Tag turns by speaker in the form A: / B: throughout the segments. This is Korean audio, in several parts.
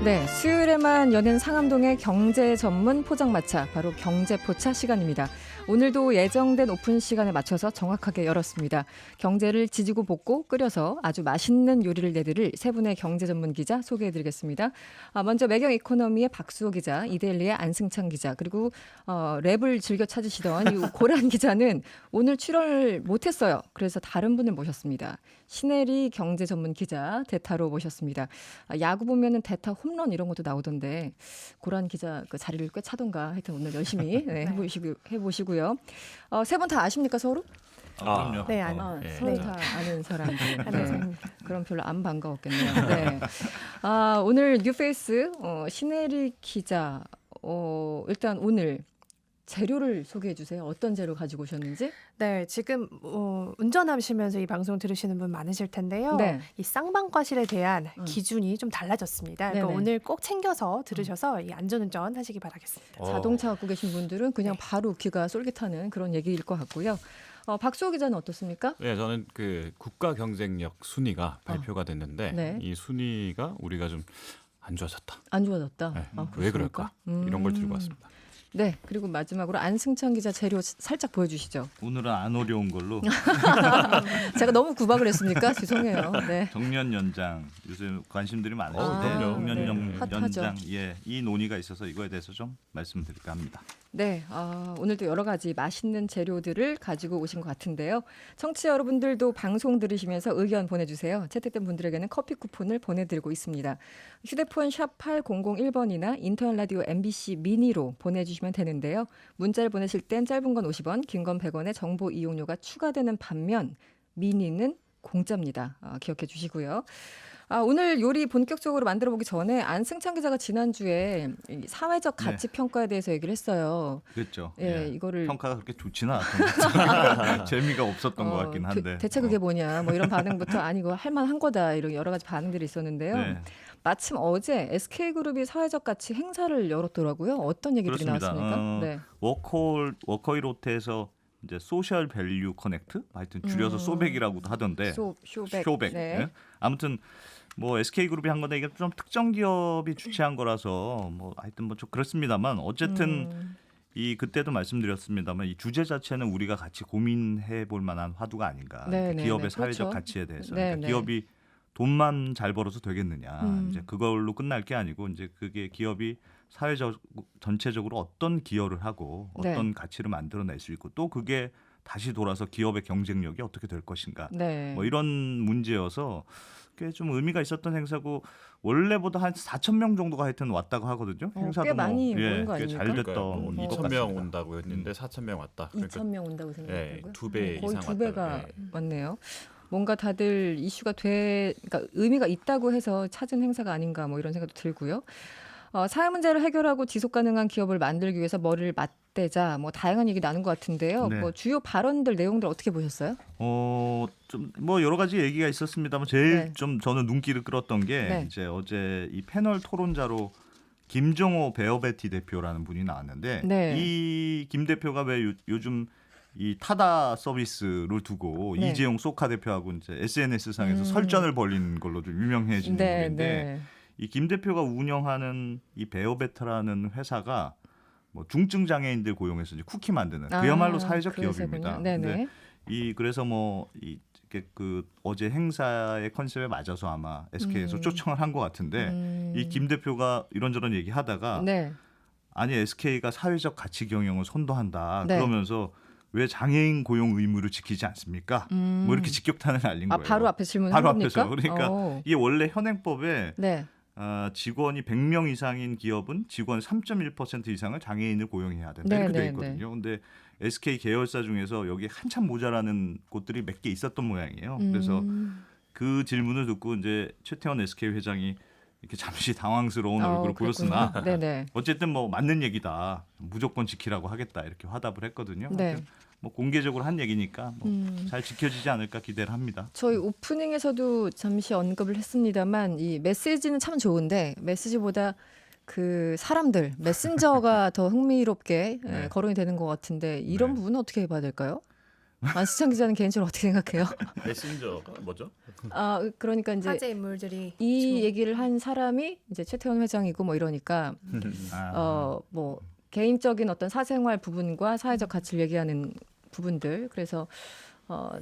A: 네, 수요일에만 여는 상암동의 경제 전문 포장마차, 바로 경제포차 시간입니다. 오늘도 예정된 오픈 시간에 맞춰서 정확하게 열었습니다. 경제를 지지고 볶고 끓여서 아주 맛있는 요리를 내드릴 세 분의 경제 전문 기자 소개해드리겠습니다. 먼저 매경 이코노미의 박수호 기자, 이데일리의 안승찬 기자, 그리고 랩을 즐겨 찾으시던 이 고란 기자는 오늘 출연을 못했어요. 그래서 다른 분을 모셨습니다. 신혜리 경제 전문 기자 대타로 모셨습니다. 야구 보면은 대타 홈런 이런 것도 나오던데 고란 기자 그 자리를 꽤 차던가 하여튼 오늘 열심히 해보시고요. 세 분 다 아십니까 서로?
B: 그럼요.
C: 네,
A: 서로 다 아는 사람들. 네. 그럼 별로 안 반가웠겠네요. 네. 오늘 뉴페이스 신혜리 기자 일단 오늘 재료를 소개해 주세요. 어떤 재료 가지고 오셨는지?
C: 네, 지금 운전하시면서 이 방송 들으시는 분 많으실 텐데요.
A: 네.
C: 이 쌍방과실에 대한 기준이 좀 달라졌습니다. 그러니까
A: 네네.
C: 오늘 꼭 챙겨서 들으셔서 이 안전운전 하시기 바라겠습니다.
A: 자동차 갖고 계신 분들은 그냥 바로 귀가 쏠깃하는 그런 얘기일 것 같고요. 박수호 기자는 어떻습니까?
B: 네, 저는 그 국가 경쟁력 순위가 발표가 됐는데
A: 네.
B: 이 순위가 우리가 좀 안 좋아졌다.
A: 안 좋아졌다.
B: 네.
A: 그렇습니까?
B: 왜 그럴까? 이런 걸 들고 왔습니다.
A: 네, 그리고 마지막으로 안승찬 기자 재료 살짝 보여주시죠.
D: 오늘은 안 어려운 걸로
A: 제가 너무 구박을 했습니까? 죄송해요. 네.
D: 정면 연장 요즘 관심들이
A: 그럼요.
D: 많으신데 정면
A: 네. 핫하죠.
D: 연장 이 논의가 있어서 이거에 대해서 좀 말씀드릴까 합니다.
A: 네, 오늘도 여러 가지 맛있는 재료들을 가지고 오신 것 같은데요. 청취자 여러분들도 방송 들으시면서 의견 보내주세요. 채택된 분들에게는 커피 쿠폰을 보내드리고 있습니다. 휴대폰 샵 8001번이나 인터넷 라디오 MBC 미니로 보내주시면 되는데요. 문자를 보내실 땐 짧은 건 50원, 긴 건 100원의 정보 이용료가 추가되는 반면 미니는 공짜입니다. 기억해 주시고요. 오늘 요리 본격적으로 만들어 보기 전에 안승찬 기자가 지난주에 이 사회적 가치 평가에 대해서 얘기를 했어요.
D: 그렇죠.
A: 예, 이거를
D: 평가가 그렇게 좋지는 않았던 것 같아요. 재미가 없었던 것 같긴 한데.
A: 대체 그게 뭐냐 뭐 이런 반응부터 아니고 할만한 거다 이런 여러 가지 반응들이 있었는데요.
D: 네.
A: 마침 어제 SK그룹이 사회적 가치 행사를 열었더라고요. 어떤 얘기들이
D: 그렇습니다.
A: 나왔습니까? 네.
D: 워커힐 롯데에서 이제 소셜 밸류 커넥트 하여튼 줄여서 소백이라고도 하던데
A: 쇼백. 네.
D: 예? 아무튼 뭐 SK그룹이 한 건데 이게 좀 특정 기업이 주최한 거라서 뭐 하여튼 뭐 좀 그렇습니다만 어쨌든 이 그때도 말씀드렸습니다만 이 주제 자체는 우리가 같이 고민해 볼 만한 화두가 아닌가.
A: 네, 네,
D: 기업의
A: 네,
D: 사회적
A: 그렇죠.
D: 가치에 대해서
A: 네,
D: 그러니까
A: 네.
D: 기업이 돈만 잘 벌어서 되겠느냐. 이제 그걸로 끝날 게 아니고 이제 그게 기업이 사회적 전체적으로 어떤 기여를 하고 어떤
A: 네.
D: 가치를 만들어낼 수 있고 또 그게 다시 돌아서 기업의 경쟁력이 어떻게 될 것인가.
A: 네.
D: 뭐 이런 문제여서 꽤 좀 의미가 있었던 행사고 원래보다 한 4천 명 정도가 하여튼 왔다고 하거든요. 행사도
A: 꽤 많이 모인 거
D: 꽤
A: 아닙니까?
D: 잘
B: 그러니까
D: 됐던
B: 뭐
D: 것
B: 2,000명
D: 같습니다.
B: 온다고 했는데 4,000명 왔다.
A: 2,000명 온다고 생각했고요.
B: 2배
A: 거의
B: 이상
A: 2배가
B: 왔다.
A: 왔네요. 뭔가 다들 이슈가 그러니까 의미가 있다고 해서 찾은 행사가 아닌가 뭐 이런 생각도 들고요. 사회 문제를 해결하고 지속 가능한 기업을 만들기 위해서 머리를 맞대자 뭐 다양한 얘기 나눈 것 같은데요.
D: 네.
A: 뭐 주요 발언들 내용들 어떻게 보셨어요?
D: 좀 뭐 여러 가지 얘기가 있었습니다만 제일
A: 네.
D: 좀 저는 눈길을 끌었던 게
A: 네.
D: 이제 어제 이 패널 토론자로 김종호 베어베티 대표라는 분이 나왔는데
A: 네.
D: 이 김 대표가 왜 요즘 이 타다 서비스를 두고
A: 네.
D: 이재용 소카 대표하고 이제 SNS 상에서 설전을 벌인 걸로 좀 유명해진 분인데 이 김 대표가 운영하는 이 베어베타라는 회사가 뭐 중증 장애인들 고용해서 이제 쿠키 만드는 그야말로 사회적
A: 그러시군요.
D: 기업입니다.
A: 네네.
D: 근데 그래서 뭐 그 어제 행사의 컨셉에 맞아서 아마 SK에서 초청을 한 것 같은데 이 김 대표가 이런저런 얘기하다가
A: 네.
D: 아니 SK가 사회적 가치 경영을 선도한다
A: 네.
D: 그러면서 왜 장애인 고용 의무를 지키지 않습니까? 뭐 이렇게 직격탄을 날린 거예요.
A: 바로 앞에 질문을
D: 바로
A: 해봅니까?
D: 앞에서 그러니까 이게 원래 현행법에
A: 네.
D: 직원이 100명 이상인 기업은 직원 3.1% 이상을 장애인을 고용해야 된다 이렇게 돼 있거든요. 근데 SK 계열사 중에서 여기 한참 모자라는 곳들이 몇 개 있었던 모양이에요. 그래서 그 질문을 듣고 이제 최태원 SK 회장이 이렇게 잠시 당황스러운 얼굴을 보였으나
A: 네네.
D: 어쨌든 뭐 맞는 얘기다. 무조건 지키라고 하겠다 이렇게 화답을 했거든요.
A: 네.
D: 뭐 공개적으로 한 얘기니까 뭐 잘 지켜지지 않을까 기대를 합니다.
A: 저희 오프닝에서도 잠시 언급을 했습니다만 이 메시지는 참 좋은데 메시지보다 그 사람들 메신저가 더 흥미롭게
D: 네.
A: 거론이 되는 것 같은데 이런
D: 네.
A: 부분은 어떻게 봐야 될까요? 안수창 기자는 개인적으로 어떻게 생각해요?
B: 메신저가 뭐죠?
A: 그러니까 이제
C: 화제 인물들이
A: 이 얘기를 한 사람이 이제 최태원 회장이고 뭐 이러니까 뭐 개인적인 어떤 사생활 부분과 사회적 가치를 얘기하는 부분들 그래서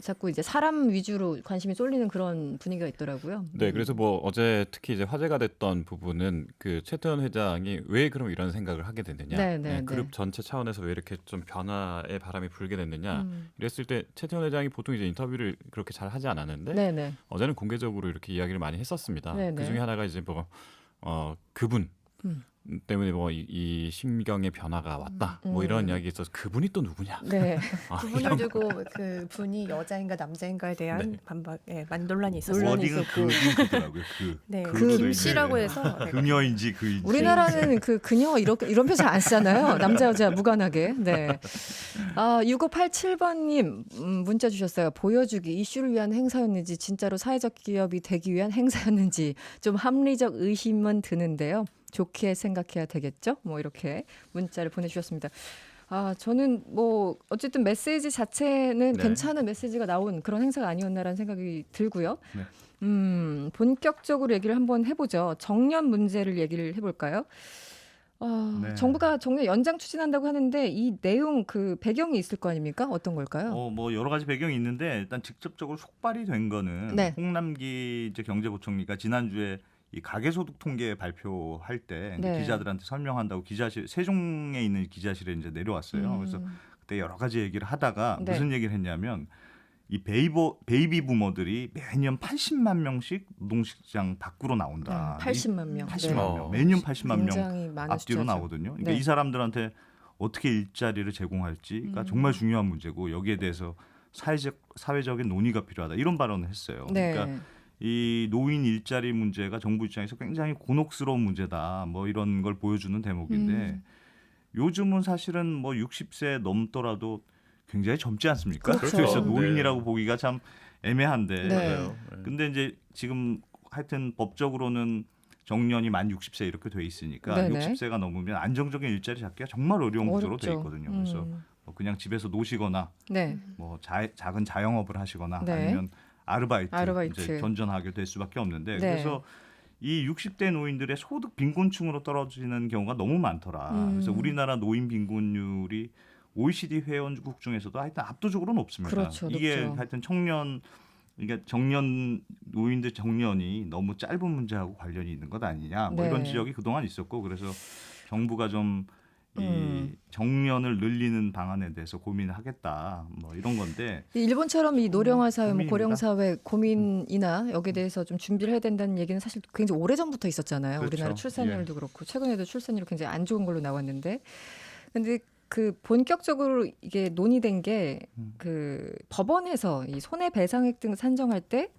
A: 자꾸 이제 사람 위주로 관심이 쏠리는 그런 분위기가 있더라고요.
B: 네, 그래서 뭐 어제 특히 이제 화제가 됐던 부분은 그 최태원 회장이 왜 그럼 이런 생각을 하게 됐느냐,
A: 네.
B: 그룹 전체 차원에서 왜 이렇게 좀 변화의 바람이 불게 됐느냐, 이랬을 때 최태원 회장이 보통 이제 인터뷰를 그렇게 잘 하지 않았는데
A: 네네.
B: 어제는 공개적으로 이렇게 이야기를 많이 했었습니다.
A: 네네.
B: 그 중에 하나가 이제 뭐 그분 때문에 뭐 이 심경의 변화가 왔다, 뭐 이런 이야기 있어서 그분이 또 누구냐?
A: 네.
C: 그분을 두고 그 분이 여자인가 남자인가에 대한
B: 네.
C: 반박, 많은 논란이 있었어요.
A: 논란이
D: 워딩은
A: 있었고.
D: 그더라고요.
C: 네,
D: 그분을
C: 김씨라고
D: 이제
C: 해서 네.
D: 그녀인지 그인지.
A: 우리나라는 그 그녀 이런 표현 잘 안 쓰잖아요. 남자 여자 무관하게. 네. 6587번님 문자 주셨어요. 보여주기 이슈를 위한 행사였는지 진짜로 사회적 기업이 되기 위한 행사였는지 좀 합리적 의심은 드는데요. 좋게 생각해야 되겠죠? 뭐 이렇게 문자를 보내주셨습니다. 저는 뭐 어쨌든 메시지 자체는
D: 네.
A: 괜찮은 메시지가 나온 그런 행사가 아니었나라는 생각이 들고요.
D: 네.
A: 본격적으로 얘기를 한번 해보죠. 정년 문제를 얘기를 해볼까요?
D: 네.
A: 정부가 정년 연장 추진한다고 하는데 이 내용 그 배경이 있을 거 아닙니까? 어떤 걸까요?
D: 뭐 여러 가지 배경이 있는데 일단 직접적으로 속발이 된 거는
A: 네.
D: 홍남기 이제 경제부총리가 지난주에 이 가계소득 통계 발표할 때 이제
A: 네.
D: 기자들한테 설명한다고 기자실 세종에 있는 기자실에 이제 내려왔어요. 그래서 그때 여러 가지 얘기를 하다가
A: 네.
D: 무슨 얘기를 했냐면 이 베이비 부모들이 매년 80만 명씩 노동시장 밖으로 나온다.
A: 80만 명.
D: 80만
B: 네.
D: 명. 매년 80만 명
A: 굉장히 많은
D: 앞뒤로
A: 숫자죠.
D: 나오거든요. 그러니까
A: 네.
D: 이 사람들한테 어떻게 일자리를 제공할지가 정말 중요한 문제고 여기에 대해서 사회적인 논의가 필요하다. 이런 발언을 했어요.
A: 네.
D: 그러니까 이 노인 일자리 문제가 정부 입장에서 굉장히 곤혹스러운 문제다. 뭐 이런 걸 보여주는 대목인데 요즘은 사실은 뭐 60세 넘더라도 굉장히 젊지 않습니까?
A: 그렇죠.
D: 그래서
B: 네.
D: 노인이라고 보기가 참 애매한데.
A: 네.
B: 맞아요.
D: 근데 이제 지금 하여튼 법적으로는 정년이 만 60세 이렇게 돼 있으니까
A: 네네.
D: 60세가 넘으면 안정적인 일자리 잡기가 정말 어려운 구조로 돼
A: 어렵죠.
D: 있거든요. 그래서 뭐 그냥 집에서 노시거나
A: 네.
D: 뭐 작은 자영업을 하시거나
A: 네.
D: 아니면 아르바이트.
A: 아르바이트.
D: 이제 견전하게 될 수밖에 없는데
A: 네.
D: 그래서 이 60대 노인들의 소득 빈곤층으로 떨어지는 경우가 너무 많더라. 그래서 우리나라 노인 빈곤율이 OECD 회원국 중에서도 하여튼 압도적으로 높습니다.
A: 그렇죠,
D: 이게
A: 높죠.
D: 하여튼 그러니까 노인들 정년이 너무 짧은 문제하고 관련이 있는 것 아니냐. 뭐
A: 네.
D: 이런 지적이 그동안 있었고 그래서 정부가 좀 이
A: 음.
D: 정년을 늘리는 방안에 대해서 고민을 하겠다. 뭐 이런 건데
A: 일본처럼 이 노령화 사회, 뭐
D: 고민입니다.
A: 고령 사회 고민이나 여기에 대해서 좀 준비를 해야 된다는 얘기는 사실 굉장히 오래 전부터 있었잖아요.
D: 그렇죠.
A: 우리나라 출산율도
D: 예.
A: 그렇고 최근에도 출산율이 굉장히 안 좋은 걸로 나왔는데, 근데 그 본격적으로 이게 논의된 게 그 법원에서 이 손해배상액 등 산정할 때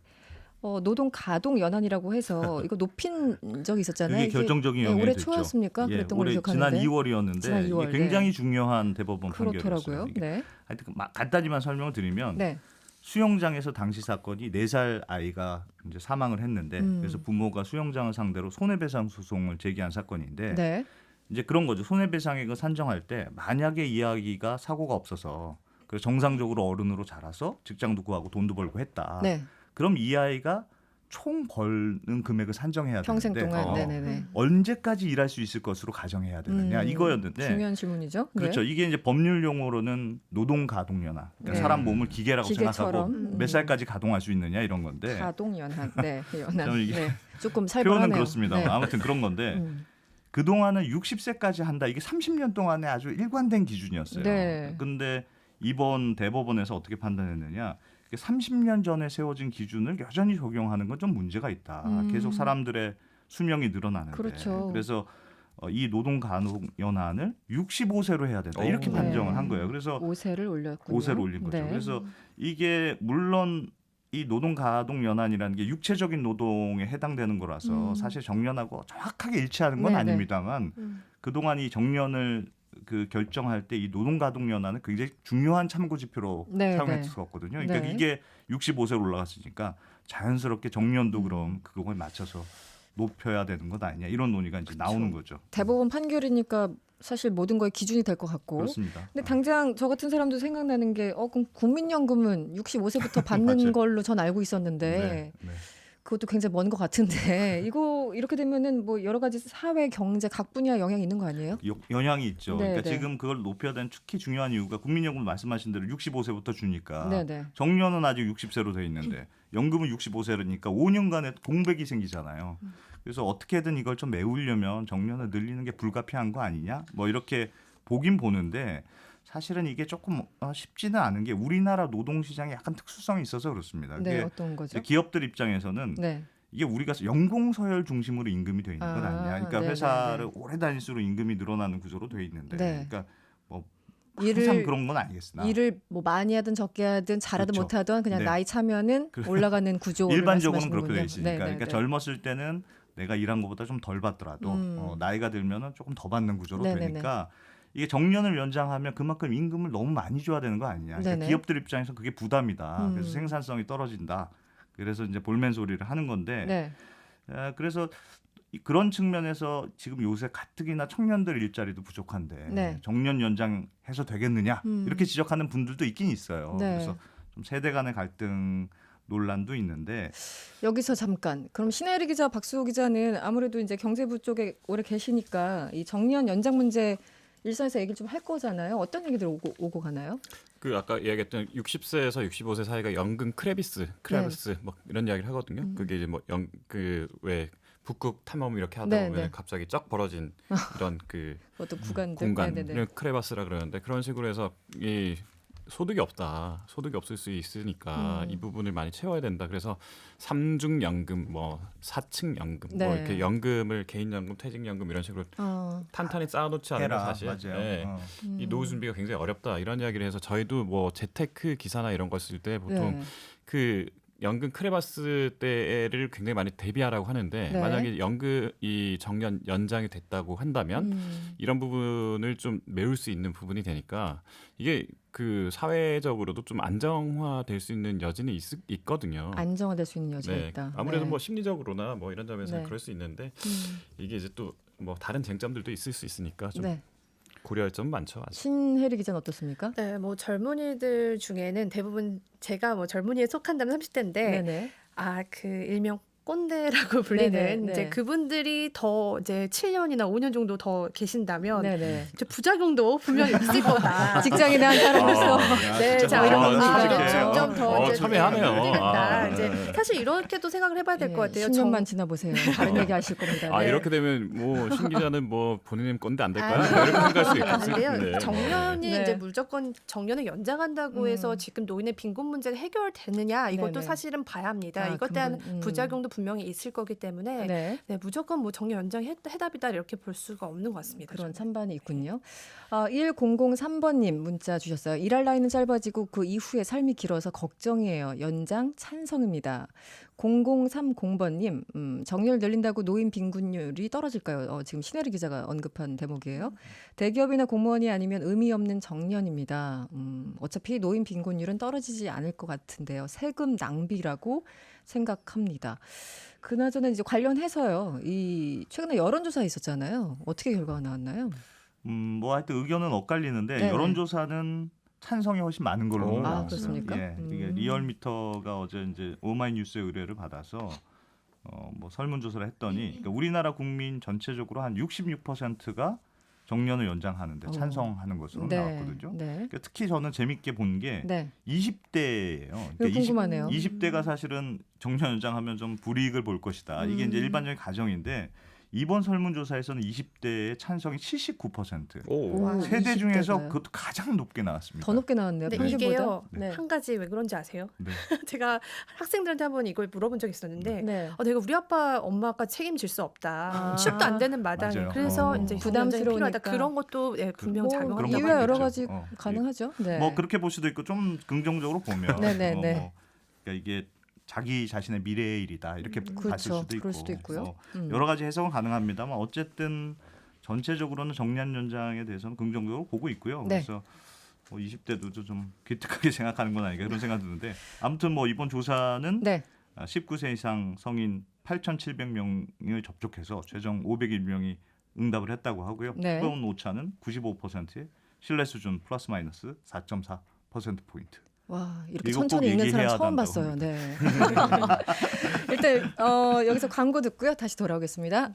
A: 노동 가동 연한이라고 해서 이거 높인 적이 있었잖아요.
D: 그게
A: 이게
D: 결정적인
A: 네,
D: 영향이
A: 올해
D: 됐죠.
A: 초였습니까?
D: 예,
A: 그랬던 걸로
D: 올해
A: 기억하는데.
D: 지난 2월이었는데
A: 지난 2월,
D: 이게 굉장히 중요한 대법원
A: 그렇더라고요.
D: 판결이었어요. 이게
A: 네.
D: 하여튼 간단히만 설명을 드리면
A: 네.
D: 수영장에서 당시 사건이 4살 아이가 이제 사망을 했는데 그래서 부모가 수영장을 상대로 손해배상 소송을 제기한 사건인데
A: 네.
D: 이제 그런 거죠. 손해배상액을 산정할 때 만약에 이 아기가 사고가 없어서 그래서 정상적으로 어른으로 자라서 직장도 구하고 돈도 벌고 했다.
A: 네.
D: 그럼 이 아이가 총 벌는 금액을 산정해야
A: 평생
D: 되는데
A: 동안. 네네네.
D: 언제까지 일할 수 있을 것으로 가정해야 되느냐 이거였는데
A: 중요한 질문이죠.
D: 그렇죠.
A: 네.
D: 이게 이제 법률 용어로는 노동 가동 연한. 그러니까
A: 네.
D: 사람 몸을 기계라고
A: 기계처럼.
D: 생각하고 몇 살까지 가동할 수 있느냐 이런 건데
A: 가동 연한. 네. 연한.
D: 저는 이게
A: 네. 조금 살벌하네요.
D: 표현은 그렇습니다.
A: 네.
D: 아무튼 그런 건데 그 동안은 60세까지 한다. 이게 30년 동안의 아주 일관된 기준이었어요.
A: 네.
D: 근데 이번 대법원에서 어떻게 판단했느냐? 30년 전에 세워진 기준을 여전히 적용하는 건 좀 문제가 있다. 계속 사람들의 수명이 늘어나는데.
A: 그렇죠.
D: 그래서 이 노동 가동 연한을 65세로 해야 된다. 이렇게
B: 오.
D: 판정을
A: 네.
D: 한 거예요. 그래서
A: 5세를 올렸군요.
D: 5세로 올린 거죠.
A: 네.
D: 그래서 이게 물론 이 노동 가동 연한이라는 게 육체적인 노동에 해당되는 거라서 사실 정년하고 정확하게 일치하는 건
A: 네네.
D: 아닙니다만 그동안 이 정년을 그 결정할 때 이 노동 가동 연한은 굉장히 중요한 참고 지표로
A: 네,
D: 사용했었거든요. 그러니까
A: 네.
D: 이게 65세로 올라갔으니까 자연스럽게 정년도 그럼 그거에 맞춰서 높여야 되는 것 아니냐 이런 논의가 이제 나오는 거죠.
A: 대법원 판결이니까 사실 모든 거의 기준이 될 것 같고.
D: 그렇습니다.
A: 근데 당장 저 같은 사람도 생각나는 게 그럼 국민연금은 65세부터 받는
D: 맞아요.
A: 걸로 전 알고 있었는데
D: 네, 네.
A: 그것도 굉장히 먼 것 같은데 이거 이렇게 되면은 뭐 여러 가지 사회, 경제 각 분야 영향이 있는 거 아니에요?
D: 영향이 있죠.
A: 네,
D: 그러니까
A: 네.
D: 지금 그걸 높여야 되는 특히 중요한 이유가 국민연금 말씀하신 대로 65세부터 주니까
A: 네네.
D: 정년은 아직 60세로 돼 있는데 연금은 65세니까 5년간의 공백이 생기잖아요. 그래서 어떻게든 이걸 좀 메우려면 정년을 늘리는 게 불가피한 거 아니냐? 뭐 이렇게 보긴 보는데 사실은 이게 조금 쉽지는 않은 게 우리나라 노동시장에 약간 특수성이 있어서 그렇습니다.
A: 네,
D: 그게
A: 어떤 거죠?
D: 기업들 입장에서는
A: 네.
D: 이게 우리가 연공 서열 중심으로 임금이 돼 있는 건 아니냐. 그러니까
A: 네네네.
D: 회사를 오래 다닐수록 임금이 늘어나는 구조로 돼 있는데,
A: 네.
D: 그러니까 뭐 항상
A: 일을
D: 그런 건 아니겠으나
A: 일을 뭐 많이 하든 적게 하든 잘하든
D: 그렇죠.
A: 못하든 그냥
D: 네.
A: 나이 차면은 올라가는 구조를
D: 일반적으로는
A: 말씀하시는군요.
D: 그렇게 돼 있으니까,
A: 네, 네,
D: 그러니까
A: 네.
D: 젊었을 때는 내가 일한 것보다 좀 덜 받더라도 나이가 들면은 조금 더 받는 구조로
A: 네네네.
D: 되니까 이게 정년을 연장하면 그만큼 임금을 너무 많이 줘야 되는 거 아니냐. 그러니까
A: 네네.
D: 기업들 입장에서 그게 부담이다. 그래서 생산성이 떨어진다. 그래서 이제 볼멘 소리를 하는 건데.
A: 네.
D: 그래서 그런 측면에서 지금 요새 가뜩이나 청년들 일자리도 부족한데
A: 네.
D: 정년 연장해서 되겠느냐 이렇게 지적하는 분들도 있긴 있어요.
A: 네.
D: 그래서 좀 세대 간의 갈등 논란도 있는데
A: 여기서 잠깐. 그럼 신혜리 기자, 박수호 기자는 아무래도 이제 경제부 쪽에 오래 계시니까 이 정년 연장 문제 일선에서 얘기를 좀 할 거잖아요. 어떤 얘기들 오고 가나요?
B: 그 아까 이야기했던 60세에서 65세 사이가 연금 크레비스 뭐 이런 이야기를 하거든요. 그게 이제 뭐 그 왜 북극 탐험 이렇게 하다
A: 네,
B: 보면
A: 네.
B: 갑자기 쩍 벌어진 이런 그
A: 어떤 구간들.
B: 공간
A: 네네네.
B: 을 크레바스라 그러는데 그런 식으로 해서 이 소득이 없다. 소득이 없을 수 있으니까 이 부분을 많이 채워야 된다. 그래서 삼중 연금, 뭐 사층 연금,
A: 네.
B: 뭐 이렇게 연금을 개인 연금, 퇴직 연금 이런 식으로 탄탄히 쌓아놓지 않으면
D: 해라.
B: 사실
D: 맞아요.
B: 네. 이 노후 준비가 굉장히 어렵다. 이런 이야기를 해서 저희도 뭐 재테크 기사나 이런 걸 쓸 때 보통
A: 네.
B: 그 연금 크레바스 때를 굉장히 많이 대비하라고 하는데
A: 네.
B: 만약에 연금 이 정년 연장이 됐다고 한다면 이런 부분을 좀 메울 수 있는 부분이 되니까 이게 그 사회적으로도 좀 안정화될 수 있는 여지는 있거든요.
A: 안정화될 수 있는 여지가
B: 네.
A: 있다.
B: 아무래도
A: 네.
B: 뭐 심리적으로나 뭐 이런 점에서
A: 네.
B: 그럴 수 있는데 이게 이제 또 뭐 다른 쟁점들도 있을 수 있으니까 좀
A: 네.
B: 고려할 점 많죠. 아직.
A: 신혜리 기자는 어떻습니까?
C: 네, 뭐 젊은이들 중에는 대부분 제가 뭐 젊은이에 속한다면 30대인데
A: 네네.
C: 그 일명 꼰대라고 불리는
A: 네네,
C: 이제
A: 네.
C: 그분들이 더 이제 7년이나 5년 정도 더 계신다면
A: 네네.
C: 이제 부작용도 분명히 있을 거다.
A: 직장인의 한 사람으로서
C: 네,
B: 진짜
C: 자, 이런
B: 솔직해요.
C: 좀더 이제
B: 참여하네요.
C: 해드리겠다. 이제
B: 네.
C: 사실 이렇게도 생각을 해봐야 될 것 같아요.
A: 10년만 지나보세요. 다른 얘기 하실 겁니다.
B: 아
A: 네.
B: 이렇게 되면 뭐 신 기자는 뭐 본인은 꼰대 안 될까요? 이렇게 생각할 수 있겠는데.
C: 아닌데요. 정년이
A: 네.
C: 이제 무조건 정년을 연장한다고 해서 지금 노인의 빈곤 문제가 해결되느냐 이것도
A: 네네.
C: 사실은 봐야 합니다.
A: 아,
C: 이것 대한
A: 근본,
C: 부작용도 분명히 있을 거기 때문에
A: 네.
C: 네, 무조건 뭐 정년 연장 해답이다 이렇게 볼 수가 없는 것 같습니다.
A: 그런
C: 저는.
A: 찬반이 있군요. 1003번님 문자 주셨어요. 일할 나이는 짧아지고 그 이후에 삶이 길어서 걱정이에요. 연장 찬성입니다. 0030번님 정년을 늘린다고 노인 빈곤율이 떨어질까요? 지금 신혜리 기자가 언급한 대목이에요. 대기업이나 공무원이 아니면 의미 없는 정년입니다. 어차피 노인 빈곤율은 떨어지지 않을 것 같은데요. 세금 낭비라고 생각합니다. 그나저나 이제 관련해서요. 이 최근에 여론조사 있었잖아요. 어떻게 결과가 나왔나요?
D: 뭐 하여튼 의견은 엇갈리는데
A: 네네.
D: 여론조사는 찬성이 훨씬 많은 걸로
B: 오.
D: 나왔어요.
A: 그렇습니까?
D: 예, 이게 리얼미터가 어제 이제 오마이뉴스의 의뢰를 받아서 뭐 설문조사를 했더니 그러니까 우리나라 국민 전체적으로 한 66%가 정년을 연장하는데 찬성하는 것으로 나왔거든요.
A: 네.
D: 그러니까 특히 저는 재밌게 본 게
A: 네.
D: 20대예요.
A: 이거 궁금하네요.
D: 20대가 사실은 정년 연장하면 좀 불이익을 볼 것이다. 이게 이제 일반적인 가정인데 이번 설문조사에서는 20대의 찬성이 79%.
B: 오.
A: 와,
D: 세대 중에서
A: 20대가요?
D: 그것도 가장 높게 나왔습니다.
A: 더 높게 나왔네요.
C: 근데
A: 평균보다.
C: 이게요
A: 네.
C: 한 가지 왜 그런지 아세요?
D: 네.
C: 제가 학생들한테 한번 이걸 물어본 적이 있었는데
A: 네.
C: 내가 우리 아빠 엄마가 책임질 수 없다.
A: 아.
C: 취업도 안 되는 마당에
D: 맞아요.
C: 그래서 이제
A: 부담스러우니까.
C: 부담스러우니까 그런 것도 분명
A: 뭐
C: 작용한다고
D: 그런
A: 이유야
D: 것도
A: 여러
D: 있겠죠.
A: 가지
D: 어.
A: 가능하죠. 네.
D: 뭐 그렇게 볼 수도 있고 좀 긍정적으로 보면
A: 네네네.
D: 뭐 그러니까 이게 자기 자신의 미래의 일이다 이렇게 봤을
A: 그렇죠.
D: 수도 있고
A: 그럴 수도 있고요.
D: 뭐
A: 음.
D: 여러 가지 해석은 가능합니다만 어쨌든 전체적으로는 정년 연장에 대해서는 긍정적으로 보고 있고요.
A: 네.
D: 그래서 뭐 20대도 좀 기특하게 생각하는 건 아닌가 그런 생각이 드는데 아무튼 뭐 이번 조사는
A: 네.
D: 19세 이상 성인 8,700명을 접촉해서 최종 501명이 응답을 했다고 하고요.
A: 네.
D: 부분 오차는 95%, 신뢰 수준 플러스 마이너스 4.4% 포인트.
A: 와, 이렇게
D: 이거
A: 천천히
D: 꼭
A: 읽는 사람
D: 얘기해야
A: 처음
D: 한다고
A: 봤어요.
D: 합니다.
A: 네. 일단 여기서 광고 듣고요. 다시 돌아오겠습니다.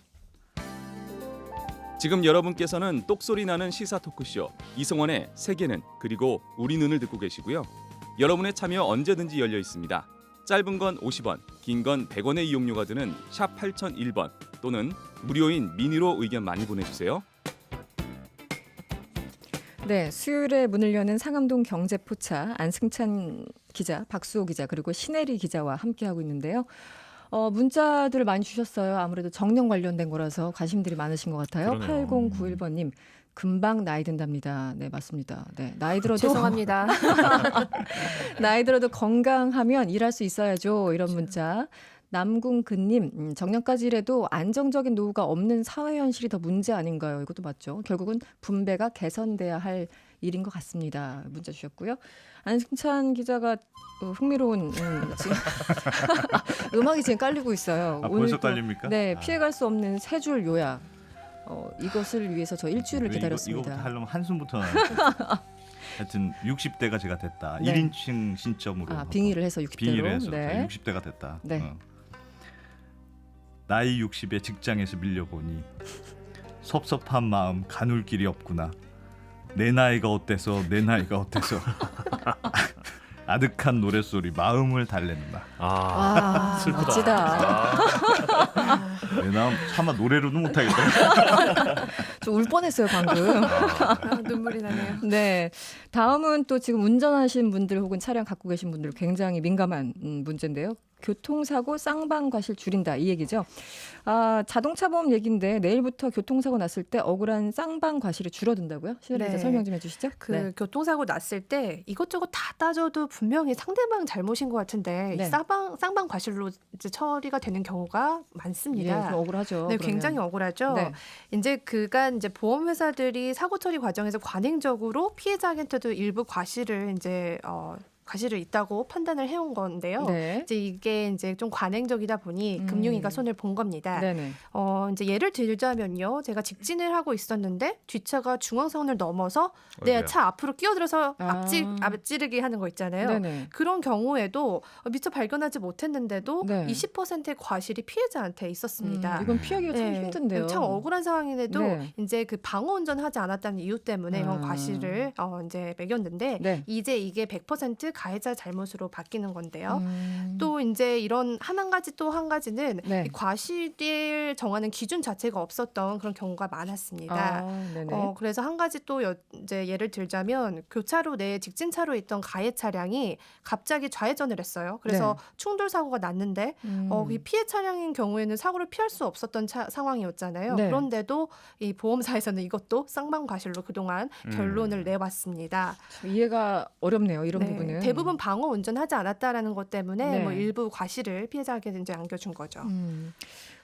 E: 지금 여러분께서는 똑소리 나는 시사 토크쇼 이성원의 세계는 그리고 우리 눈을 듣고 계시고요. 여러분의 참여 언제든지 열려 있습니다. 짧은 건 50원, 긴 건 100원의 이용료가 드는 샵 8001번 또는 무료인 미니로 의견 많이 보내주세요.
A: 네, 수요일에 문을 여는 상암동 경제포차 안승찬 기자, 박수호 기자 그리고 신혜리 기자와 함께하고 있는데요. 문자들을 많이 주셨어요. 아무래도 정년 관련된 거라서 관심들이 많으신 것 같아요.
B: 그러네요.
A: 8091번님. 금방 나이 든답니다. 네, 맞습니다. 네, 나이 들어도
C: 죄송합니다.
A: 나이 들어도 건강하면 일할 수 있어야죠. 이런 문자. 남궁근님, 정년까지 일해도 안정적인 노후가 없는 사회 현실이 더 문제 아닌가요? 이것도 맞죠. 결국은 분배가 개선돼야 할 일인 것 같습니다. 문자 주셨고요. 안승찬 기자가 흥미로운 지금 음악이 지금 깔리고 있어요.
D: 아,
A: 오늘
D: 벌써
A: 또,
D: 깔립니까?
A: 네,
D: 아.
A: 피해갈 수 없는 세 줄 요약. 이것을 위해서 저 일주일을 기다렸습니다.
D: 이거부터 하려면 한숨부터 하여튼 60대가 제가 됐다.
A: 네.
D: 1인칭 신점으로
A: 빙의를 해서 60대로.
D: 빙의를 해서
A: 네.
D: 60대가 됐다.
A: 네.
D: 나이 60에 직장에서 밀려보니 섭섭한 마음 가눌 길이 없구나. 내 나이가 어때서 내 나이가 어때서 아득한 노랫소리 마음을 달랜다.
A: 아,
B: 슬프다.
A: 멋지다.
D: 나 차마 노래로는 못하겠다.
A: 저 울 뻔했어요 방금.
C: 아, 눈물이 나네요.
A: 네, 다음은 또 지금 운전하신 분들 혹은 차량 갖고 계신 분들 굉장히 민감한 문제인데요. 교통사고 쌍방과실 줄인다 이 얘기죠. 자동차 보험 얘기인데 내일부터 교통사고 났을 때 억울한 쌍방과실이 줄어든다고요? 신혜리 기자
C: 네.
A: 설명 좀 해주시죠.
C: 그 교통사고 났을 때 이것저것 다 따져도 분명히 상대방 잘못인 것 같은데
A: 네.
C: 이 쌍방 과실로 이제 처리가 되는 경우가
A: 예,
C: 많습니다.
A: 그럼 억울하죠.
C: 네,
A: 그러면.
C: 굉장히 억울하죠.
A: 네.
C: 이제 그간 이제 보험회사들이 사고 처리 과정에서 관행적으로 피해자한테도 일부 과실을 이제 과실을 있다고 판단을 해온 건데요.
A: 네.
C: 이제 이게 이제 좀 관행적이다 보니 금융위가 손을 본 겁니다.
A: 네네.
C: 이제 예를 들자면요, 제가 직진을 하고 있었는데 뒷차가 중앙선을 넘어서 내
B: 어이구야.
C: 차 앞으로 끼어들어서
A: 아.
C: 앞지르기 하는 거 있잖아요.
A: 네네.
C: 그런 경우에도 미처 발견하지 못했는데도
A: 네.
C: 20%의 과실이 피해자한테 있었습니다.
A: 이건 피하기가 참
C: 네,
A: 힘든데요.
C: 참 억울한 상황인데도
A: 네.
C: 이제 그 방어 운전하지 않았다는 이유 때문에 이런
A: 아.
C: 과실을 이제 매겼는데
A: 네.
C: 이제 이게 100% 가해자 잘못으로 바뀌는 건데요.
A: 음.
C: 또 이제 이런 한 가지는
A: 네.
C: 이 과실을 정하는 기준 자체가 없었던 그런 경우가 많았습니다.
A: 네네.
C: 그래서 한 가지 또 이제 예를 들자면 교차로 내에 직진차로에 있던 가해 차량이 갑자기 좌회전을 했어요. 그래서
A: 네.
C: 충돌 사고가 났는데 이 피해 차량인 경우에는 사고를 피할 수 없었던 상황이었잖아요.
A: 네.
C: 그런데도 이 보험사에서는 이것도 쌍방과실로 그동안 결론을 내왔습니다.
A: 이해가 어렵네요. 이런
C: 네,
A: 부분은.
C: 대부분 방어 운전하지 않았다라는 것 때문에
A: 네.
C: 뭐 일부 과실을 피해자에게 이제 안겨준 거죠.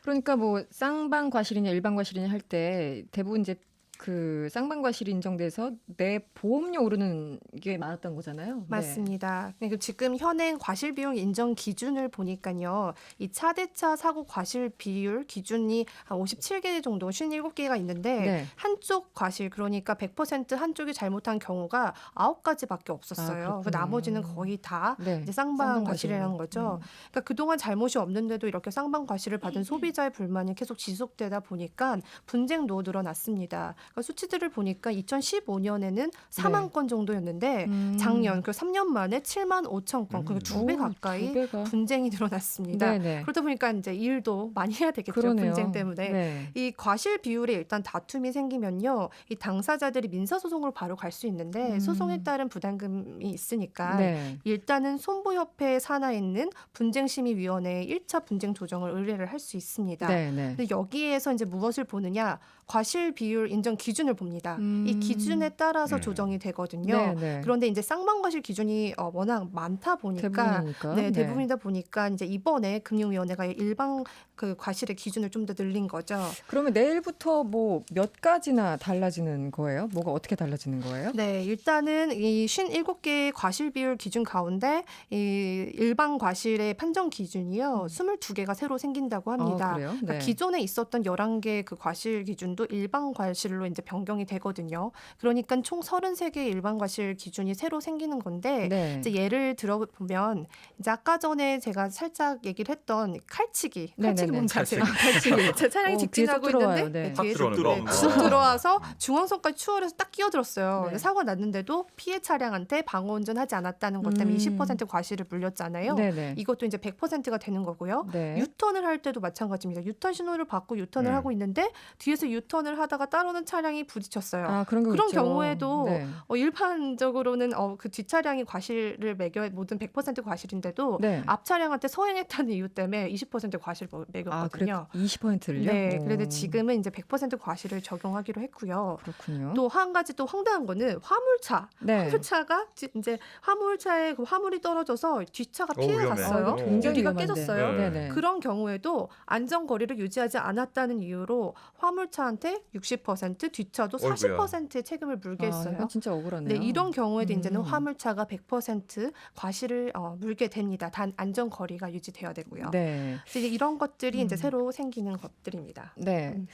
A: 그러니까 뭐 쌍방 과실이냐 일반 과실이냐 할 때 대부분 이제 그 쌍방 과실이 인정돼서 내 보험료 오르는 게 많았던 거잖아요. 네.
C: 맞습니다. 그리고 지금 현행 과실 비용 인정 기준을 보니까요. 이 차대차 사고 과실 비율 기준이 한 57개 정도 57개가 있는데
A: 네.
C: 한쪽 과실 그러니까 100% 한쪽이 잘못한 경우가 9가지밖에 없었어요.
A: 그렇군요.
C: 그 나머지는 거의 다
A: 네.
C: 이제 쌍방
A: 쌍방
C: 과실이라는
A: 과실로.
C: 거죠. 그러니까 그동안 잘못이 없는데도 이렇게 쌍방 과실을 받은 소비자의 불만이 계속 지속되다 보니까 분쟁도 늘어났습니다. 그러니까 수치들을 보니까 2015년에는 4만 건 정도였는데 작년 그 3년 만에 7만 5천 건, 그러니까 2배 가까이
A: 두 배가.
C: 분쟁이 늘어났습니다.
A: 네네.
C: 그러다 보니까 이제 일도 많이 해야 되겠죠.
A: 그러네요.
C: 분쟁 때문에.
A: 네.
C: 이 과실 비율에 일단 다툼이 생기면요, 이 당사자들이 민사소송으로 바로 갈 수 있는데 소송에 따른 부담금이 있으니까
A: 네.
C: 일단은 손보협회에 산하에 있는 분쟁심의위원회에 1차 분쟁 조정을 의뢰를 할 수 있습니다.
A: 네. 네.
C: 근데 여기에서 이제 무엇을 보느냐, 과실 비율 인정 어떤 기준을 봅니다. 이 기준에 따라서 조정이 되거든요.
A: 네, 네.
C: 그런데 이제 쌍방과실 기준이 워낙 많다 보니까
A: 대부분이니까.
C: 네, 대부분이다 보니까 이제 이번에 금융위원회가 일반 그 과실의 기준을 좀 더 늘린 거죠.
A: 그러면 내일부터 뭐 몇 가지나 달라지는 거예요? 뭐가 어떻게 달라지는 거예요?
C: 네, 일단은 이 57개의 과실 비율 기준 가운데 이 일반 과실의 판정 기준이요. 22개가 새로 생긴다고 합니다.
A: 그래요?
C: 그러니까
A: 네.
C: 기존에 있었던 11개 그 과실 기준도 일반 과실로 이제 변경이 되거든요. 그러니까 총 33개의 일반 과실 기준이 새로 생기는 건데
A: 네.
C: 이제 예를 들어보면 이제 아까 전에 제가 살짝 얘기를 했던 칼치기
A: 네네네.
C: 뭔지 아세요?
A: 칼치기.
C: 제 차량이 직진하고
A: 뒤에 쏙 들어와요.
C: 있는데
A: 네.
C: 뒤에
E: 들어오는
D: 거.
C: 쑥 들어와서 중앙선까지 추월해서 딱 끼어들었어요.
A: 네.
C: 사고가 났는데도 피해 차량한테 방어 운전하지 않았다는 것 때문에 20% 과실을 물렸잖아요.
A: 네네.
C: 이것도 이제 100%가 되는 거고요.
A: 네.
C: 유턴을 할 때도 마찬가지입니다. 유턴 신호를 받고 유턴을 하고 있는데 뒤에서 유턴을 하다가 따르는 차량이 부딪혔어요.
A: 아, 그런 거
C: 그런
A: 있죠.
C: 경우에도
A: 네.
C: 일반적으로는 그 뒷차량이 과실을 모든 100% 과실인데도
A: 네.
C: 앞 차량한테 서행했다는 이유 때문에 20% 과실
A: 아,
C: 매겼거든요.
A: 그래 20%를요?
C: 네, 그런데 지금은 이제 100% 과실을 적용하기로 했고요.
A: 그렇군요.
C: 또 한 가지 또 황당한 거는 화물차.
A: 네.
C: 화물차가 이제 화물차에 그 화물이 떨어져서 뒷차가 피해
D: 위험해.
C: 갔어요.
A: 굉장히
C: 유리가
A: 위험한데.
C: 깨졌어요.
D: 네.
A: 네네.
C: 그런 경우에도 안전거리를 유지하지 않았다는 이유로 화물차한테 60%, 뒷차도 40%의 책임을 물게 했어요.
A: 이건 진짜 억울하네요.
C: 네, 이런 경우에도 이제는
A: 음.
C: 화물차가 100% 과실을 물게 됩니다. 단 안전거리가 유지돼야 되고요.
A: 네.
C: 이제 이런 것들이 이제 새로 생기는 것들입니다.
A: 네.
C: 음.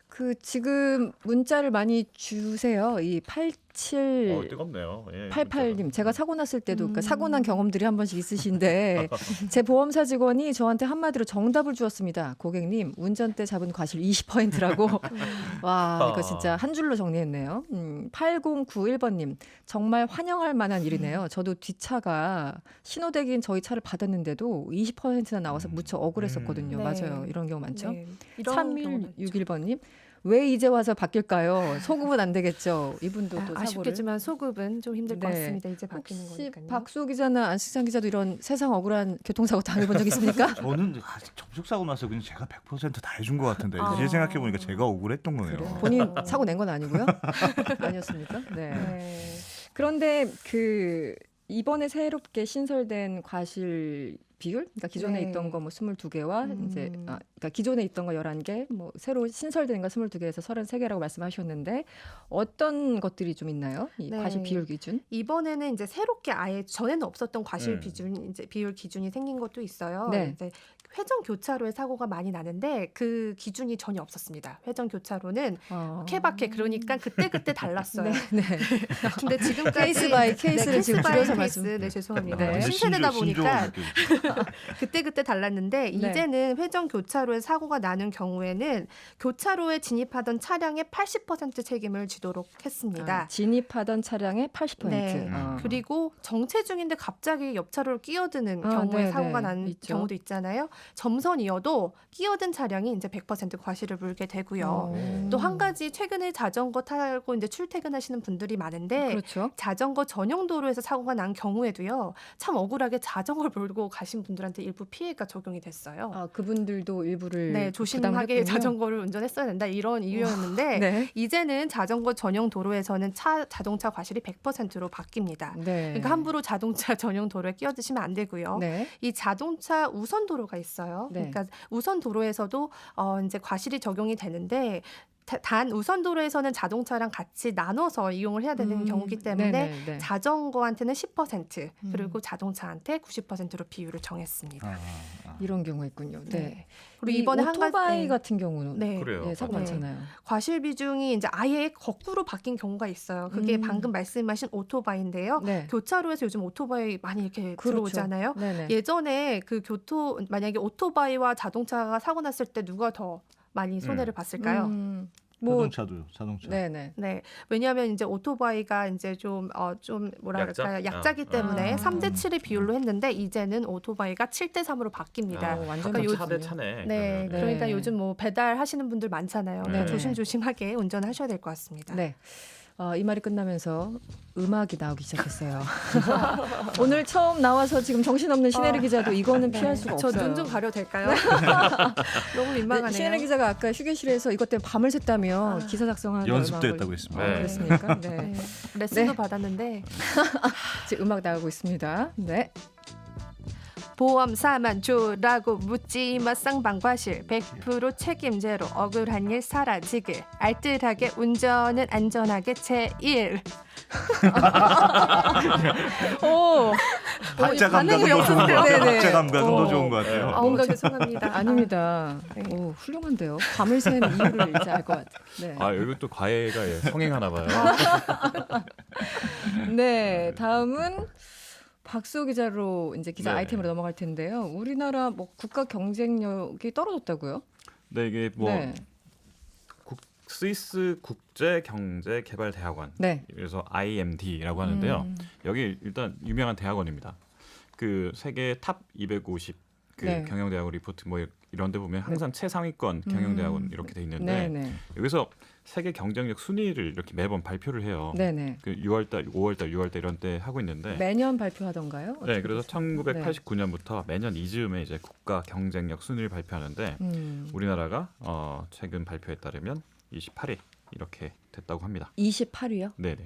A: 그 지금 문자를 많이 주세요. 이 87
B: 뜨겁네요. 예,
A: 88님, 제가 사고 났을 때도 그러니까 사고 난 경험들이 한 번씩 있으신데 제 보험사 직원이 저한테 한마디로 정답을 주었습니다. 고객님, 운전대 잡은 과실 20%라고. 와, 이거 진짜 한 줄로 정리했네요. 8091번님, 정말 환영할 만한 일이네요. 저도 뒷차가 신호대기인 저희 차를 받았는데도 20%나 나와서 무척 억울했었거든요.
C: 네.
A: 맞아요. 이런 경우 많죠.
C: 네, 이런 경우는
A: 3161번님, 왜 이제 와서 바뀔까요? 소급은 안 되겠죠. 이분도 또 사고를.
C: 아쉽겠지만 소급은 좀 힘들 것
A: 네.
C: 같습니다. 이제 바뀌는
A: 혹시
C: 거니까요.
A: 박수 기자나 안승찬 기자도 이런 세상 억울한 교통사고 당해본 적 있습니까?
D: 저는 접촉사고 나서 그냥 제가 100%다 해준 것 같은데
C: 아.
D: 이제 생각해 보니까 제가 억울했던 거예요.
A: 그래요? 본인 사고 낸 건 아니고요? 아니었습니까? 네.
C: 네.
A: 그런데 그 이번에 새롭게 신설된 과실 비율, 그러니까 기존에
C: 네.
A: 있던 거 뭐 22개와 이제 그러니까 기존에 있던 거 11개, 뭐 새로 신설된 거 22개에서 33개라고 말씀하셨는데 어떤 것들이 좀 있나요? 이
C: 네.
A: 과실 비율 기준?
C: 이번에는 이제 새롭게 아예 전에는 없었던 과실 비율 기준이 생긴 것도 있어요.
A: 네.
C: 이제 회전 교차로에 사고가 많이 나는데 그 기준이 전혀 없었습니다. 회전 교차로는 케바케 그러니까 그때 달랐어요.
A: 네.
C: 근데 지금까지
A: 케이스 바이 케이스를 지금
C: 바이
A: 줄여서
C: 케이스.
A: 말씀.
C: 네, 죄송합니다.
A: 네.
C: 신세대다 보니까
D: 신조어
C: 그때 달랐는데
A: 네.
C: 이제는 회전 교차로에 사고가 나는 경우에는 교차로에 진입하던 차량의 80% 책임을 지도록 했습니다.
A: 진입하던 차량의 80%.
C: 네. 그리고 정체 중인데 갑자기 옆 차로를 끼어드는 경우에
A: 네네.
C: 사고가 나는
A: 있죠.
C: 경우도 있잖아요. 점선이어도 끼어든 차량이 이제 100% 과실을 물게 되고요. 또 한 가지 최근에 자전거 타고 이제 출퇴근하시는 분들이 많은데
A: 그렇죠.
C: 자전거 전용 도로에서 사고가 난 경우에도요. 참 억울하게 자전거를 몰고 가신 분들한테 일부 피해가 적용이 됐어요.
A: 아, 그분들도 일부를
C: 네, 조심하게
A: 부담을 했군요.
C: 자전거를 운전했어야 된다 이런 이유였는데
A: 네.
C: 이제는 자전거 전용 도로에서는 자동차 과실이 100%로 바뀝니다.
A: 네.
C: 그러니까 함부로 자동차 전용 도로에 끼어드시면 안 되고요.
A: 네.
C: 이 자동차 우선 도로가 있어요.
A: 네.
C: 그러니까 우선 도로에서도 이제 과실이 적용이 되는데 단 우선 도로에서는 자동차랑 같이 나눠서 이용을 해야 되는 경우이기 때문에
A: 네네.
C: 자전거한테는 10% 그리고 자동차한테 90%로 비율을 정했습니다.
A: 이런 경우가 있군요. 네.
C: 그리고
A: 이
C: 이번에
A: 오토바이
C: 한 가지
A: 같은 경우는
C: 네.
B: 그래요.
A: 네, 사고
C: 네.
A: 많잖아요.
C: 과실 비중이 이제 아예 거꾸로 바뀐 경우가 있어요. 그게 방금 말씀하신 오토바이인데요.
A: 네.
C: 교차로에서 요즘 오토바이 많이 이렇게
A: 그렇죠.
C: 들어오잖아요.
A: 네네.
C: 예전에 그 만약에 오토바이와 자동차가 사고 났을 때 누가 더 많이 손해를 봤을까요?
A: 뭐
D: 자동차.
A: 네네.
C: 네, 왜냐하면 이제 오토바이가 이제 좀 뭐라
E: 약자?
C: 그럴까요? 약자기 때문에
A: 아.
C: 3대 7의 비율로 했는데 이제는 오토바이가 7대 3으로 바뀝니다.
A: 완전
C: 그러니까
B: 차대 차네.
C: 네,
A: 네.
C: 그러니까 요즘 뭐 배달하시는 분들 많잖아요.
B: 네.
C: 조심조심하게 운전하셔야 될 것 같습니다.
A: 네. 이 말이 끝나면서 음악이 나오기 시작했어요. 오늘 처음 나와서 지금 정신없는 신혜리 기자도 이거는 피할 수가 없어요.
C: 저 눈 좀 가려도 될까요? 너무 민망하네요.
A: 신혜리 기자가 아까 휴게실에서 이것 때문에 밤을 샜다며 기사 작성하는
D: 연습도
A: 음악을-
D: 했다고 했습니다.
B: 네.
A: 그렇습니까? 네.
C: 네. 레슨도
A: 네.
C: 받았는데
A: 지금 음악 나오고 있습니다. 네.
C: 보험사만 줘라고 묻지마 쌍방과실 100% 책임제로 억울한 일 사라지길 알뜰하게 운전은 안전하게 제일
A: 오,
D: 박자
C: 반응이
D: 감각은 더 좋은 것 같아요.
A: 네네.
D: 박자 감각은 더 좋은 것
B: 네.
D: 같아요.
A: 뭔가
C: 죄송합니다.
A: 아닙니다.
C: 네.
A: 오, 훌륭한데요. 밤을 샌 이유를 이제 알 것 같아요. 네.
B: 여기 또 과외가 성행하나 봐요.
A: 네, 다음은 박수 기자로 이제 기자
B: 네.
A: 아이템으로 넘어갈 텐데요. 우리나라 뭐 국가 경쟁력이 떨어졌다고요?
B: 네, 이게 뭐
A: 네.
B: 스위스 국제경제개발대학원,
A: 네.
B: 그래서 IMD라고 하는데요.
A: 음,
B: 여기 일단 유명한 대학원입니다. 그 세계 탑 250 그
A: 네.
B: 경영대학원 리포트 뭐 이런 데 보면 항상 최상위권 경영대학원 이렇게 돼 있는데
A: 네, 네.
B: 여기서 세계 경쟁력 순위를 이렇게 매번 발표를 해요.
A: 네, 네.
B: 그 6월달, 5월달, 6월달 이런 때 하고 있는데
A: 매년 발표하던가요?
B: 네, 그래서
A: 어떻게 됐어요?
B: 1989년부터 매년 이즈음에 이제 국가 경쟁력 순위를 발표하는데 우리나라가 최근 발표에 따르면 28위 이렇게 됐다고 합니다.
A: 28위요?
B: 네, 네.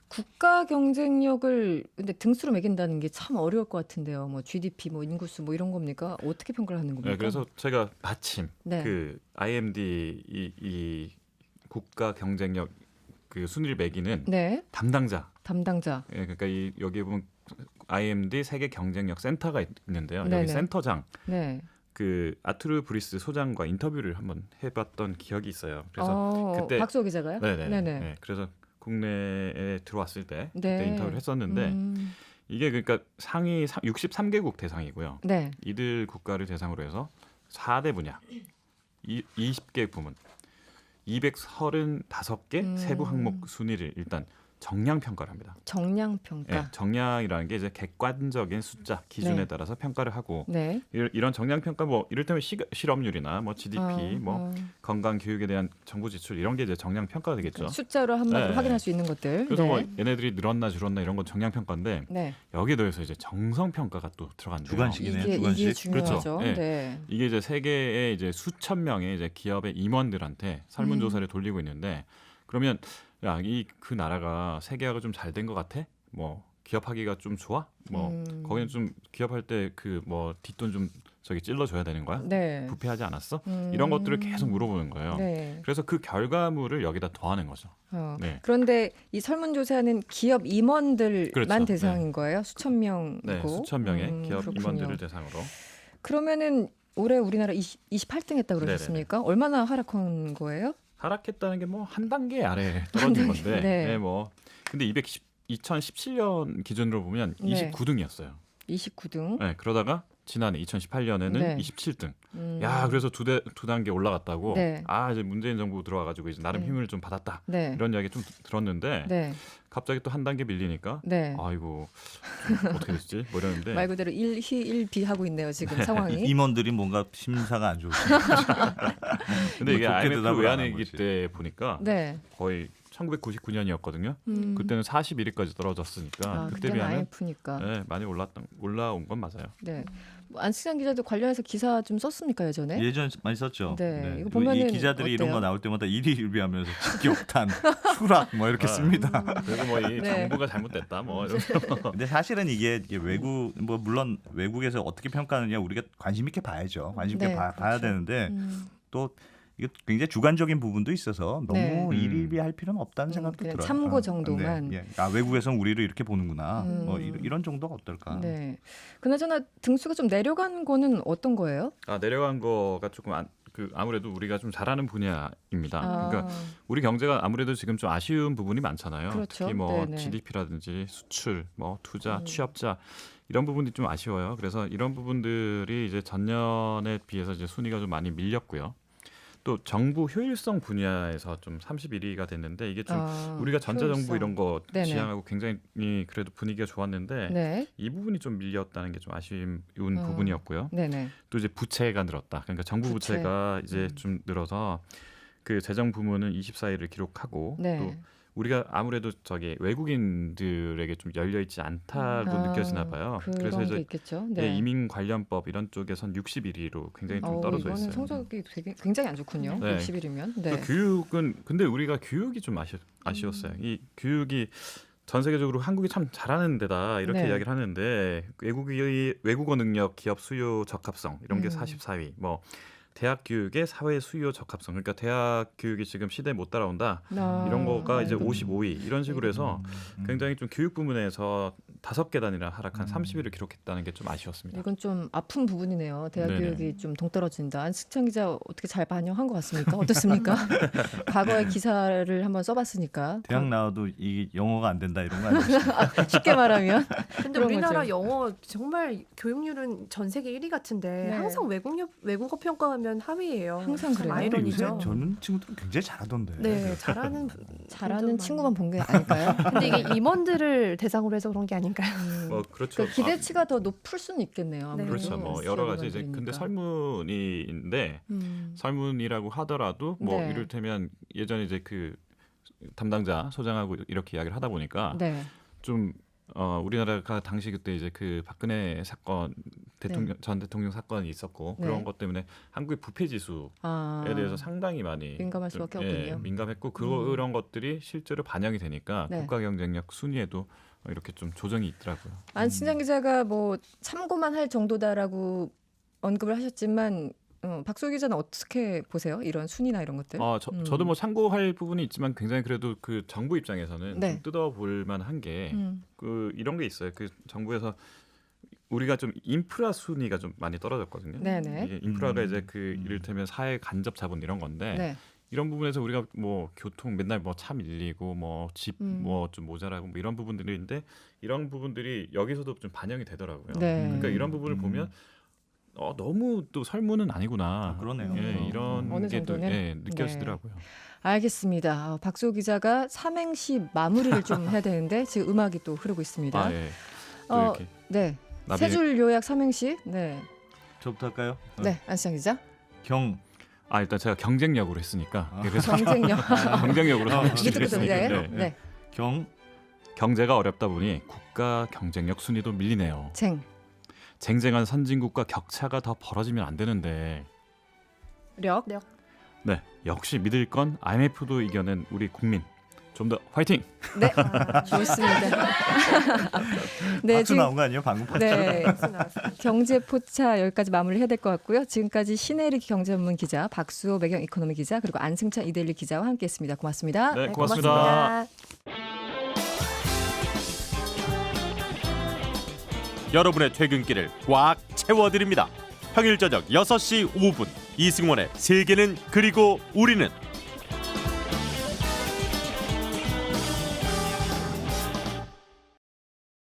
A: 국가 경쟁력을 근데 등수로 매긴다는 게 참 어려울 것 같은데요. 뭐 GDP, 뭐 인구수, 뭐 이런 겁니까? 어떻게 평가를 하는 겁니까?
B: 네, 그래서 제가 마침
A: 네.
B: 그 IMD 이 국가 경쟁력 그 순위를 매기는
A: 네,
B: 담당자.
A: 담당자.
B: 예, 그러니까 여기 보면 IMD 세계 경쟁력 센터가 있는데요.
A: 네네.
B: 여기 센터장
A: 네.
B: 그 아투르 브리스 소장과 인터뷰를 한번 해봤던 기억이 있어요. 그래서 그때
A: 박수호 기자가요?
B: 네네.
A: 네네.
B: 네, 그래서 국내에 들어왔을 때
A: 네.
B: 그때 인터뷰를 했었는데 이게 그러니까 상위 63개국 대상이고요.
A: 네.
B: 이들 국가를 대상으로 해서 4대 분야, 20개 부문, 235개 세부 항목 순위를 일단 정량 평가를 합니다.
A: 정량 평가.
B: 네, 정량이라는 게 이제 객관적인 숫자 기준에
A: 네.
B: 따라서 평가를 하고
A: 네.
B: 이런 정량 평가 뭐 이를테면 실업률이나 뭐 GDP, 뭐 건강 교육에 대한 정부 지출 이런 게 이제 정량 평가가 되겠죠.
A: 숫자로 한마디로
B: 네.
A: 확인할 수 있는 것들.
B: 그래서
A: 네.
B: 뭐 얘네들이 늘었나 줄었나 이런 건 정량 평가인데
A: 네.
B: 여기에 더해서 이제 정성 평가가 또 들어간대요.
D: 주관식이네요.
A: 이게
D: 주관식.
A: 중요하죠.
B: 그렇죠. 네.
A: 네.
B: 이게 이제 세계의 이제 수천 명의 이제 기업의 임원들한테 설문조사를 돌리고 있는데 그러면 야, 그 나라가 세계화가 좀 잘 된 것 같아? 뭐 기업하기가 좀 좋아? 뭐 거기는 좀 기업할 때 그 뭐 뒷돈 좀 저기 찔러줘야 되는 거야?
A: 네.
B: 부패하지 않았어? 이런 것들을 계속 물어보는 거예요.
A: 네.
B: 그래서 그 결과물을 여기다 더하는 거죠. 네.
A: 그런데 이 설문조사는 기업 임원들만
B: 그렇죠.
A: 대상인 거예요? 수천 명이고.
B: 네, 수천 명의 기업
A: 그렇군요.
B: 임원들을 대상으로.
A: 그러면은 올해 우리나라 28등 했다고 그러셨습니까? 얼마나 하락한 거예요?
B: 하락했다는 게 뭐 한 단계 아래 떨어진 건데,
A: 네.
B: 네, 뭐 근데 2017년 기준으로 보면
A: 네.
B: 29등이었어요.
A: 29등.
B: 네, 그러다가 지난해 2018년에는
A: 네.
B: 27등. 야, 그래서 두 단계 올라갔다고.
A: 네.
B: 이제 문재인 정부 들어와가지고 이제 나름
A: 네.
B: 힘을 좀 받았다.
A: 네.
B: 이런 이야기 좀 들었는데
A: 네.
B: 갑자기 또 한 단계 밀리니까
A: 네.
B: 아이고 좀 어떻게 됐지? 뭐 이러는데.
A: 말 그대로 일희일비 하고 있네요 지금 상황이.
D: 임원들이 뭔가 심사가 안 좋습니다.
B: 근데 이게
D: 좋게
B: IMF
D: 대답을 안 한
B: 외환위기
D: 거지.
B: 때 보니까
A: 네.
B: 거의 1999년이었거든요. 그때는 41위까지 떨어졌으니까 그때
A: 그때는
B: 비하면
A: IMF니까.
B: 네, 많이 올라온 건 맞아요.
A: 네. 뭐 안승찬 기자도 관련해서 기사 좀 썼습니까 예전에?
D: 예전에 많이 썼죠.
A: 네. 이거
D: 그리고
A: 보면은
D: 이 기자들이 이런
A: 어때요?
D: 거 나올 때마다 일희일비하면서 직격탄, 추락 뭐 이렇게 씁니다.
B: 그리고 뭐 이
A: 네.
B: 정부가 잘못됐다 뭐 이러면서.
D: 근데 사실은 이게 외국 뭐 물론 외국에서 어떻게 평가하느냐 우리가 관심 있게 봐야죠. 관심 있게
A: 네,
D: 봐야
A: 그렇죠.
D: 되는데 또 이게 굉장히 주관적인 부분도 있어서 너무
A: 네.
D: 일일비할 필요는 없다는 생각도
A: 그냥
D: 들어요.
A: 참고 정도만.
D: 네. 외국에서는 우리를 이렇게 보는구나. 뭐
A: 음.
D: 이런 정도가 어떨까.
A: 네. 그나저나 등수가 좀 내려간 거는 어떤 거예요?
B: 내려간 거가 조금 아무래도 우리가 좀 잘하는 분야입니다. 그러니까 우리 경제가 아무래도 지금 좀 아쉬운 부분이 많잖아요.
A: 그렇죠.
B: 특히 뭐
A: 네네.
B: GDP라든지 수출, 뭐 투자, 취업자 이런 부분이 좀 아쉬워요. 그래서 이런 부분들이 이제 전년에 비해서 이제 순위가 좀 많이 밀렸고요. 또 정부 효율성 분야에서 좀 31위가 됐는데 이게 좀 우리가 전자정부
A: 효율성.
B: 이런 거
A: 네네.
B: 지향하고 굉장히 그래도 분위기가 좋았는데
A: 네.
B: 이 부분이 좀 밀렸다는 게 좀 아쉬운 부분이었고요.
A: 네네.
B: 또 이제 부채가 늘었다. 그러니까 정부
A: 부채.
B: 부채가 이제 좀 늘어서 그 재정 부문은 24위를 기록하고
A: 네.
B: 또 우리가 아무래도 저기 외국인들에게 좀 열려 있지 않다고 느껴지나 봐요.
A: 그래서 이제 있겠죠. 네.
B: 이민 관련법 이런 쪽에선 61위로 굉장히 좀 떨어져
A: 이거는
B: 있어요.
A: 성적이 굉장히 안 좋군요.
B: 네.
A: 60일이면.
B: 그
A: 네.
B: 교육은 근데 우리가 교육이 좀 아쉬웠어요. 이 교육이 전 세계적으로 한국이 참 잘하는 데다 이렇게
A: 네.
B: 이야기를 하는데 외국어 능력, 기업 수요 적합성 이런 게 44위. 뭐 대학 교육의 사회 수요 적합성. 그러니까 대학 교육이 지금 시대에 못 따라온다. 이런 거가 이제 55위 이런 식으로 해서 굉장히 좀 교육 부문에서 5계단이나 하락한 30위를 기록했다는 게 좀 아쉬웠습니다.
A: 이건 좀 아픈 부분이네요. 대학
B: 네네.
A: 교육이 좀 동떨어진다. 안승찬 기자 어떻게 잘 반영한 것 같습니까? 어떻습니까? 과거의 기사를 한번 써봤으니까.
D: 대학 나와도 이 영어가 안 된다 이런 거 아니겠어요?
A: 쉽게 말하면.
C: 근데
A: 그런
C: 우리나라
A: 거죠.
C: 영어 정말 교육률은 전 세계 1위 같은데
A: 네.
C: 항상 외국어 평가하면 하위예요.
A: 항상
C: 참
A: 그래요.
C: 아이러니죠.
D: 요새 젊은 친구들은 굉장히 잘하던데.
C: 네, 잘하는
A: 잘하는 친구만 본 게 아닐까요?
C: 근데 이게 임원들을 대상으로 해서 그런 게 아닐까요?
B: 뭐 그렇죠.
A: 그 기대치가 더 높을 수는 있겠네요. 아무래도.
B: 그렇죠. 뭐 여러 가지 이제 근데
A: 들으니까.
B: 설문인데 설문이라고 하더라도 뭐
A: 네.
B: 이를테면 예전에 이제 그 담당자 소장하고 이렇게 이야기를 하다 보니까
A: 네.
B: 좀 우리나라가 당시 그때 이제 그 박근혜 사건 전 대통령 사건이 있었고
A: 네.
B: 그런 것 때문에 한국의 부패 지수에 대해서 상당히 많이
A: 민감할 수밖에
B: 좀,
A: 없군요.
B: 민감했고 그런 것들이 실제로 반영이 되니까
A: 네.
B: 국가 경쟁력 순위에도 이렇게 좀 조정이 있더라고요.
A: 안신장 기자가 뭐 참고만 할 정도다라고 언급을 하셨지만 박수 기자는 어떻게 보세요? 이런 순위나 이런 것들?
B: 저도 뭐 참고할 부분이 있지만 굉장히 그래도 그 정부 입장에서는
A: 네.
B: 좀 뜯어볼 만한 게 그 이런 게 있어요. 그 정부에서 우리가 좀 인프라 순위가 좀 많이 떨어졌거든요.
A: 네네.
B: 이게 인프라가 이제 그 이를테면 사회 간접 자본 이런 건데
A: 네.
B: 이런 부분에서 우리가 뭐 교통 맨날 뭐 차 밀리고 뭐 집 뭐 좀 모자라고 뭐 이런 부분들인데 이런 부분들이 여기서도 좀 반영이 되더라고요.
A: 네.
B: 그러니까 이런 부분을 보면 너무 또 설문은 아니구나.
D: 그러네요.
B: 예, 이런
A: 어느
B: 게 또
A: 정도는?
B: 느껴지더라고요.
A: 알겠습니다. 박수 기자가 삼행시 마무리를 좀 해야 되는데 지금 음악이 또 흐르고 있습니다.
B: 아 예. 또
A: 어,
B: 이렇게
A: 네.
B: 나비-
A: 세 줄 요약 삼행시. 네.
D: 저부터 할까요?
A: 네. 안신장 기자.
D: 경.
B: 일단 제가 경쟁력으로 했으니까 그래서
A: 경쟁력.
B: 경쟁력으로 삼행시를
A: 이것도
B: 했으니까
A: 네. 네.
D: 경.
B: 경제가 어렵다 보니 국가 경쟁력 순위도 밀리네요. 쟁쟁한 선진국과 격차가 더 벌어지면 안 되는데
A: 력.
B: 네 역시 믿을 건 IMF도 이겨낸 우리 국민 좀 더 화이팅!
A: 네. 좋습니다. 네,
D: 박수
A: 지금
D: 나온 거 아니에요? 방금 박수.
A: 네.
C: 나왔습니다.
A: 경제 포차 여기까지 마무리해야 될 것 같고요. 지금까지 신혜리 경제전문 기자, 박수호 매경 이코노미 기자, 그리고 안승찬 이데일리 기자와 함께했습니다. 고맙습니다.
B: 네, 고맙습니다.
F: 여러분의 퇴근길을 꽉 채워드립니다. 평일 저녁 6시 5분 이승원의 세계는 그리고 우리는